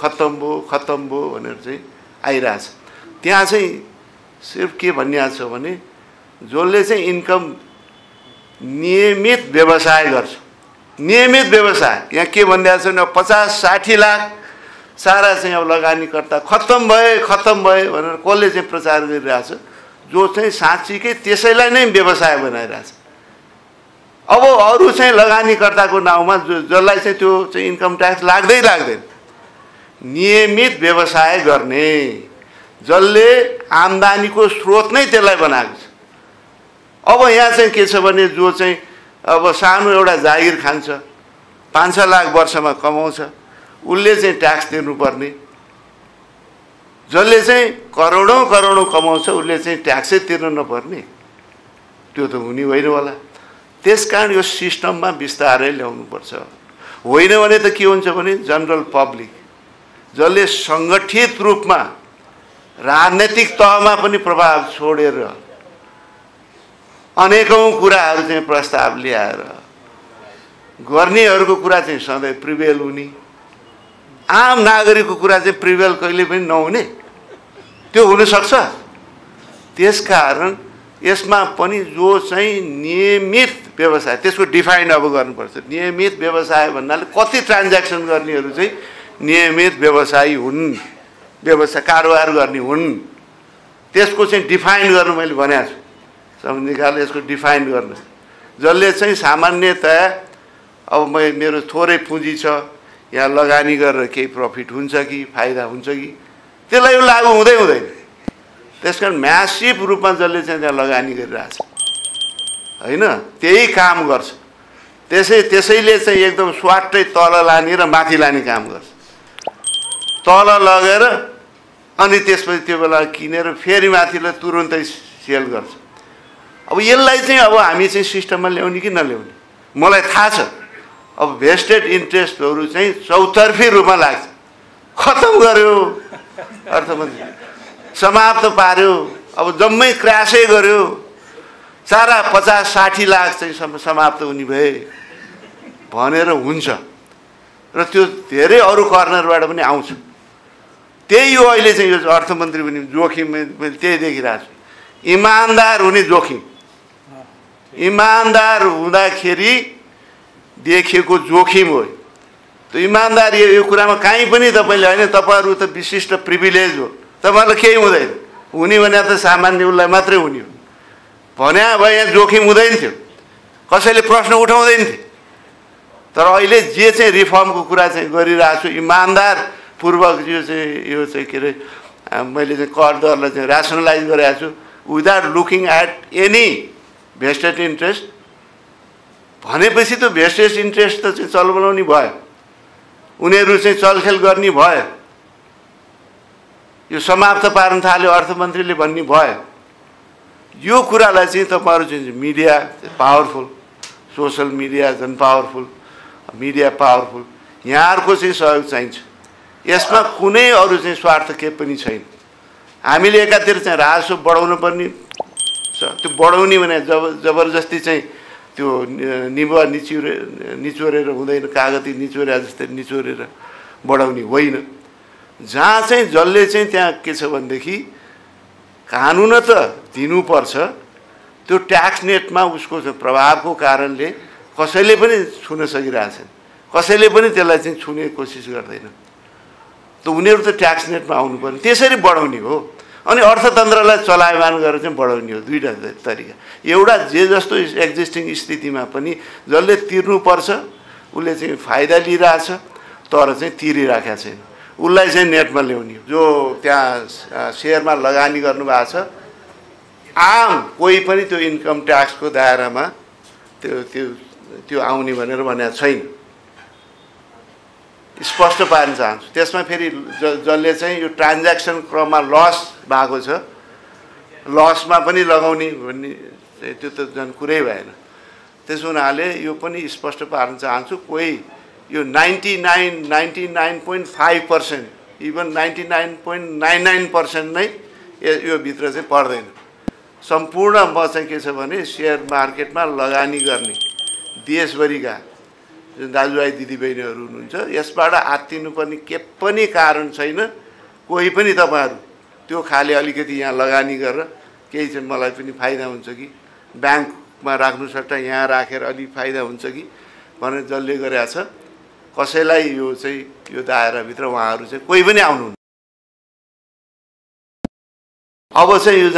खत्तम भयो भनेर चाहिँ आइरहेछ। त्यहाँ चाहिँ सिर्फ के भनिएको छ भने जसले चाहिँ इन्कम नियमित व्यवसाय गर्छ, नियमित व्यवसाय, यहाँ के भनिरहेको छ भने 50-60 लाख सारा चाहिँ अब लगानीकर्ता खत्तम भए भनेर कसले चाहिँ प्रचार गरिरहेछ, जो चाहिँ साँच्चीकै त्यसैलाई नै व्यवसाय बनाइरहेछ। अब अरू चाहिँ लगानीकर्ताको नाउँमा जसलाई चाहिँ त्यो चाहिँ इन्कम ट्याक्स लाग्दैन, नियमित व्यवसाय गर्ने जसले आम्दानीको स्रोत नै त्यसलाई बनाएको छ। अब यहाँ चाहिँ के छ भने जो चाहिँ अब सानो एउटा जागिर खान्छ, 5-6 लाख वर्षमा कमाउँछ, उसले चाहिँ ट्याक्स तिर्नुपर्ने, जसले चाहिँ करोडौं कमाउँछ उसले चाहिँ ट्याक्सै तिर्न नपर्ने, त्यो त हुने होइन होला। त्यसकारण यो सिस्टममा बिस्तारै ल्याउनुपर्छ। होइन भने त के हुन्छ भने जनरल पब्लिक जसले सङ्गठित रूपमा राजनैतिक तहमा पनि प्रभाव छोडेर अनेकौं कुराहरू चाहिँ प्रस्ताव ल्याएर गर्नेहरूको कुरा चाहिँ सधैँ प्रिभेल हुने, आम नागरिकको कुरा चाहिँ प्रिभेल कहिले पनि नहुने, त्यो हुन सक्छ। त्यसकारण यसमा पनि जो चाहिँ नियमित व्यवसाय, त्यसको डिफाइन अब गर्नुपर्छ। नियमित व्यवसाय भन्नाले कति ट्रान्ज्याक्सन गर्नेहरू चाहिँ नियमित व्यवसायी हुन्, व्यवसाय कारोबार गर्ने हुन्, त्यसको चाहिँ डिफाइन गर्नु मैले भनेको छु। सम्झिकाले यसको डिफाइन गर्नु, जसले चाहिँ सामान्यतया अब मेरो थोरै पुँजी छ, यहाँ लगानी गरेर केही प्रफिट हुन्छ कि फाइदा हुन्छ कि त्यसलाई यो लागु हुँदैन। त्यसकारण म्यासिभ रूपमा जसले चाहिँ त्यहाँ लगानी गरिरहेछ होइन, त्यही काम गर्छ। त्यसैले चाहिँ एकदम स्वाटै तल लाने र माथि लाने काम गर्छ। तल लगेर अनि त्यसपछि त्यो बेला किनेर फेरि माथिलाई तुरुन्तै सेल गर्छ। अब यसलाई चाहिँ अब हामी चाहिँ सिस्टममा ल्याउने कि नल्याउने मलाई थाहा छ। अब भेस्टेड इन्ट्रेस्टहरू चाहिँ चौतर्फी रूपमा लाग्छ, खत्तम गर्यो अर्थमन्त्री, समाप्त पार्यो, अब जम्मै क्रासै गर्यो, सारा 50-60 लाख चाहिँ समाप्त हुने भए भनेर हुन्छ र त्यो धेरै अरू कर्नरबाट पनि आउँछ। त्यही हो अहिले चाहिँ यो अर्थमन्त्री पनि जोखिम मैले त्यही देखिरहेको छु। इमान्दार हुने जोखिम, इमान्दार हुँदाखेरि देखेको जोखिम हो। त्यो इमान्दार यो कुरामा कहीँ पनि तपाईँले होइन, तपाईँहरू त विशिष्ट प्रिभिलेज हो, तपाईँहरूलाई केही हुँदैन, हुने भने त सामान्य उसलाई मात्रै हुने हो भने भए यहाँ जोखिम हुँदैन थियो, कसैले प्रश्न उठाउँदैन थियो। तर अहिले जे चाहिँ रिफर्मको कुरा चाहिँ गरिरहेको छु, इमान्दार पूर्वक यो चाहिँ के अरे मैले चाहिँ कर दरलाई चाहिँ रासनलाइज गरेको छु without looking at any vested interest भनेपछि त भेस्टेड इन्ट्रेस्ट त चाहिँ चलबलाउने भयो, उनीहरू चाहिँ चलखेल गर्ने भयो, यो समाप्त पार्न थाल्यो अर्थमन्त्रीले भन्ने भयो। यो कुरालाई चाहिँ तपाईँहरू चाहिँ मिडिया पावरफुल, सोसल मिडिया झन् पावरफुल, मिडिया पावरफुल, यहाँहरूको चाहिँ सहयोग चाहिन्छ। यसमा कुनै अरू चाहिँ स्वार्थ के पनि छैन। हामीले एकातिर चाहिँ राजस्व बढाउनु पर्ने, त्यो बढाउने भने जबरजस्ती चाहिँ त्यो निबुवा निचोरेर हुँदैन, कागती निचोरे जस्तै निचोरेर बढाउने होइन। जहाँ चाहिँ जसले चाहिँ त्यहाँ के छ भनेदेखि कानुन त दिनुपर्छ, त्यो ट्याक्स नेटमा उसको प्रभावको कारणले कसैले पनि छुन सकिरहेछन्, कसैले पनि त्यसलाई चाहिँ छुने कोसिस गर्दैन। त उनीहरू त ट्याक्स नेटमा आउनु पर्ने, त्यसरी बढाउने हो। अनि अर्थतन्त्रलाई चलायमान गरेर चाहिँ बढाउने हो। दुईटा तरिका, एउटा जे जस्तो एक्जिस्टिङ स्थितिमा पनि जसले तिर्नुपर्छ उसले चाहिँ फाइदा लिइरहेछ तर चाहिँ तिरिराखेको छैन, उसलाई चाहिँ नेटमा ल्याउने हो। जो त्यहाँ सेयरमा लगानी गर्नुभएको छ, आम कोही पनि त्यो इन्कम ट्याक्सको दायरामा त्यो आउने भनेर भनेको छैन। स्पष्ट पार्न चाहन्छु। त्यसमा फेरि जसले चाहिँ यो ट्रान्ज्याक्सन क्रममा लस भएको छ, लसमा पनि लगाउने भन्ने त्यो त झन् कुरै भएन। त्यसो हुनाले यो पनि स्पष्ट पार्न चाहन्छु। कोही यो 99.5% इभन 99.99% नै यो भित्र चाहिँ पर्दैन। सम्पूर्ण म चाहिँ के छ भने सेयर मार्केटमा लगानी गर्ने देशभरिका जुन दाजुभाइ दिदीबहिनीहरू हुनुहुन्छ यसबाट आत्तिनुपर्ने के पनि कारण छैन। कोही पनि तपाईहरु त्यो खाले अलिकति यहाँ लगानी गरेर केही चाहिँ मलाई पनि फाइदा हुन्छ कि ब्याङ्कमा राख्नु सट्टा यहाँ राखेर अलि फाइदा हुन्छ कि भनेर जसले गरेको छ कसैलाई यो चाहिँ यो दायराभित्र उहाँहरू चाहिँ कोही पनि आउनुहुन्न। अब चाहिँ यो